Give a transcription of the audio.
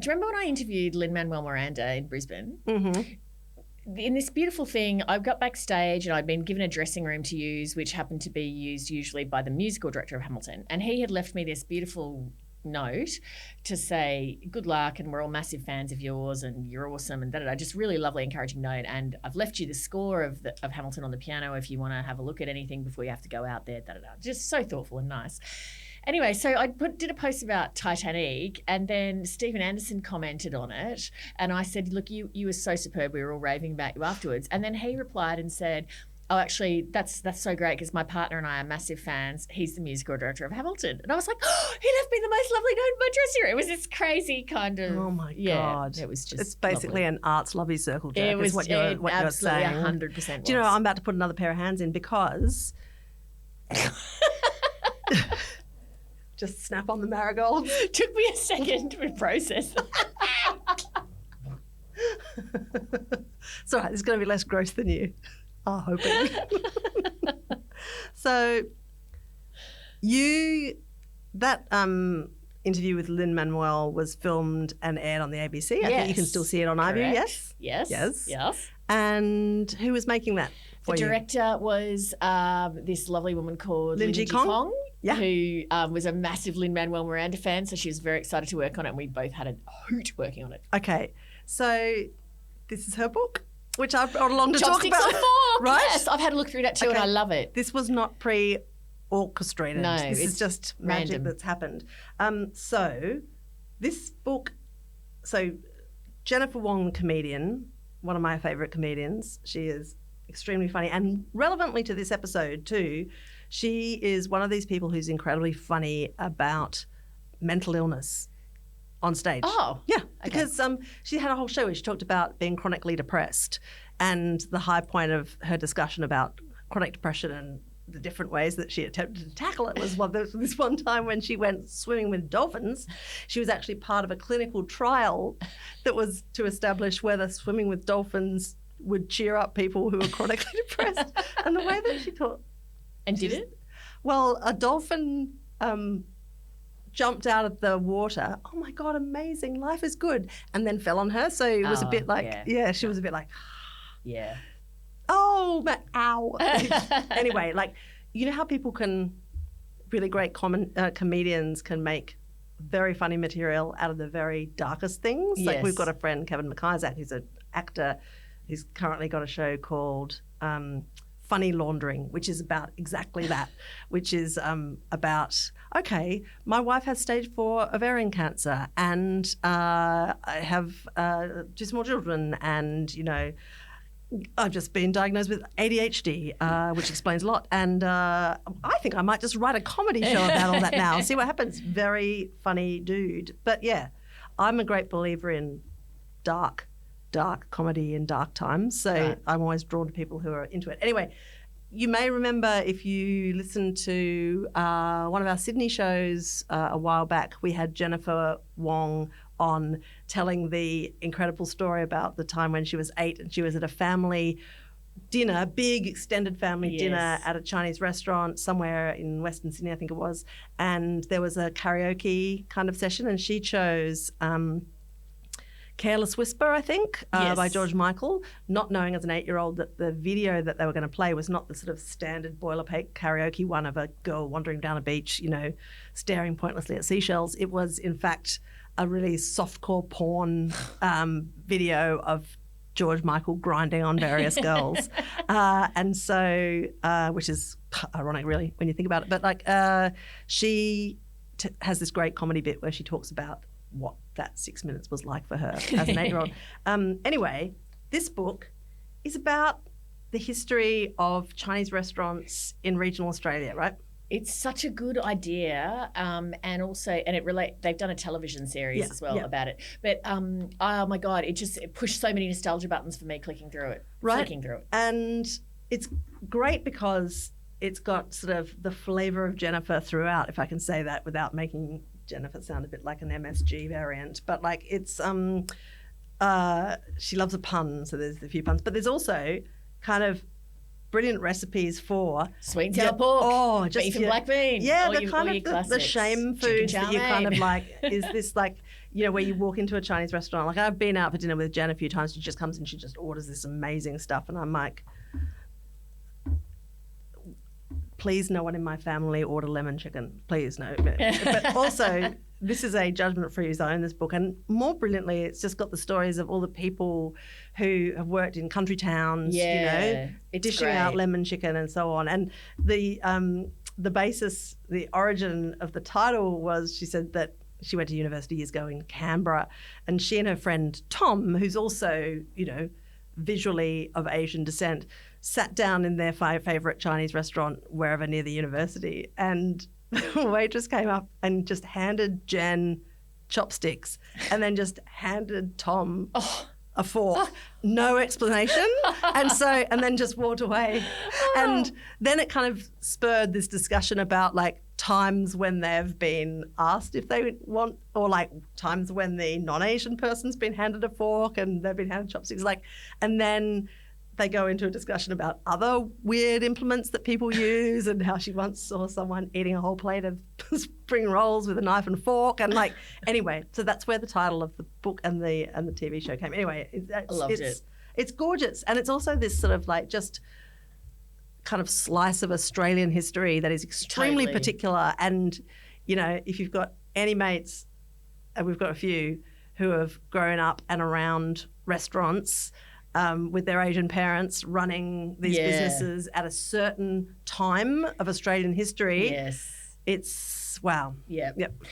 you remember when I interviewed Lin-Manuel Miranda in Brisbane? Mm-hmm. In this beautiful thing, I got backstage and I'd been given a dressing room to use, which happened to be used usually by the musical director of Hamilton. And he had left me this beautiful note to say, good luck, and we're all massive fans of yours and you're awesome, and da-da-da. Just really lovely, encouraging note. And I've left you the score of Hamilton on the piano if you want to have a look at anything before you have to go out there, da-da-da. Just so thoughtful and nice. Anyway, so I did a post about Titanic, and then Stephen Anderson commented on it, and I said, look, you were so superb, we were all raving about you afterwards. And then he replied and said, oh, actually, that's so great because my partner and I are massive fans. He's the musical director of Hamilton. And I was like, oh, he left me the most lovely note in my dressing room. It was this crazy kind of... Oh, my God. It was just It's basically lovely. an arts lovey circle jerk. It was what you're absolutely saying. 100% Do you know, I'm about to put another pair of hands in because... Just snap on the marigolds. Took me a second to process. It's all right. It's going to be less gross than you are hoping. So that interview with Lin-Manuel was filmed and aired on the ABC. I think you can still see it on iView, yes? Yes. And who was making that The for you? director was this lovely woman called Lin Ji Kong? Yeah. who was a massive Lin-Manuel Miranda fan, so she was very excited to work on it, and we both had a hoot working on it. Okay, so this is her book, which I've brought along to talk Chopsticks about. on Fork, Right? yes. I've had a look through that too, and Okay. I love it. This was not pre-orchestrated. No, this is it's just magic random. that's happened. So this book, Jennifer Wong, comedian, one of my favourite comedians. She is extremely funny, and relevantly to this episode too, she is one of these people who's incredibly funny about mental illness on stage. Oh, yeah, okay. because she had a whole show where she talked about being chronically depressed, and the high point of her discussion about chronic depression and the different ways that she attempted to tackle it was this one time when she went swimming with dolphins. She was actually part of a clinical trial that was to establish whether swimming with dolphins would cheer up people who were chronically depressed. And the way that she taught... And did it? Well, a dolphin jumped out of the water. Oh, my God, amazing. Life is good. And then fell on her. So it was a bit like, she was a bit like... Yeah. Oh, ow. Anyway, you know how people can, really great comedians can make very funny material out of the very darkest things? Yes. Like we've got a friend, Kevin McIsaac, who's an actor, who's currently got a show called Funny Laundering, which is about exactly that, which is about, okay, my wife has stage 4 ovarian cancer and I have 2 small children and, you know, I've just been diagnosed with ADHD, which explains a lot. And I think I might just write a comedy show about all that now. See what happens. Very funny dude. But yeah, I'm a great believer in dark comedy in dark times. So Right. I'm always drawn to people who are into it. Anyway, you may remember if you listened to one of our Sydney shows a while back, we had Jennifer Wong on telling the incredible story about the time when she was 8 and she was at a family dinner, big extended family dinner at a Chinese restaurant somewhere in Western Sydney, I think it was, and there was a karaoke kind of session and she chose Careless Whisper, I think, by George Michael, not knowing as an 8-year-old that the video that they were going to play was not the sort of standard boilerplate karaoke one of a girl wandering down a beach, you know, staring pointlessly at seashells. It was, in fact, a really softcore porn video of George Michael grinding on various girls. And so, which is ironic, really, when you think about it. But she has this great comedy bit where she talks about what that 6 minutes was like for her as an 8-year-old. Anyway, this book is about the history of Chinese restaurants in regional Australia, right? It's such a good idea, and they've done a television series as well about it. But oh my God, it pushed so many nostalgia buttons for me clicking through it. And it's great because it's got sort of the flavour of Jennifer throughout, if I can say that without making Jennifer sound a bit like an MSG variant. But it's she loves a pun, so there's a few puns. But there's also kind of brilliant recipes for sweet and sour pork, beef and black bean. Yeah, the kind of the shame foods that you kind of like, is this like, you know, where you walk into a Chinese restaurant. Like I've been out for dinner with Jen a few times. She just comes and she just orders this amazing stuff. And I'm like, please no one in my family order lemon chicken. Please no. But also, this is a judgment-free zone, this book. And more brilliantly, it's just got the stories of all the people who have worked in country towns, you know, dishing out lemon chicken and so on. And the basis, the origin of the title was, she said that she went to university years ago in Canberra, and she and her friend Tom, who's also, you know, visually of Asian descent, sat down in their favourite Chinese restaurant wherever near the university, and the waitress came up and just handed Jen chopsticks and then just handed Tom a fork. No explanation. And then just walked away. And then it kind of spurred this discussion about like times when they've been asked if they want, or like times when the non-Asian person's been handed a fork and they've been handed chopsticks. Like, and then they go into a discussion about other weird implements that people use, and how she once saw someone eating a whole plate of spring rolls with a knife and fork. And like, anyway, so that's where the title of the book and the TV show came. Anyway, I loved it. It's gorgeous. And it's also this sort of like just kind of slice of Australian history that is extremely particular. And, you know, if you've got any mates, and we've got a few, who have grown up and around restaurants, with their Asian parents running these businesses at a certain time of Australian history. Yes. It's wow. Yeah. Yep.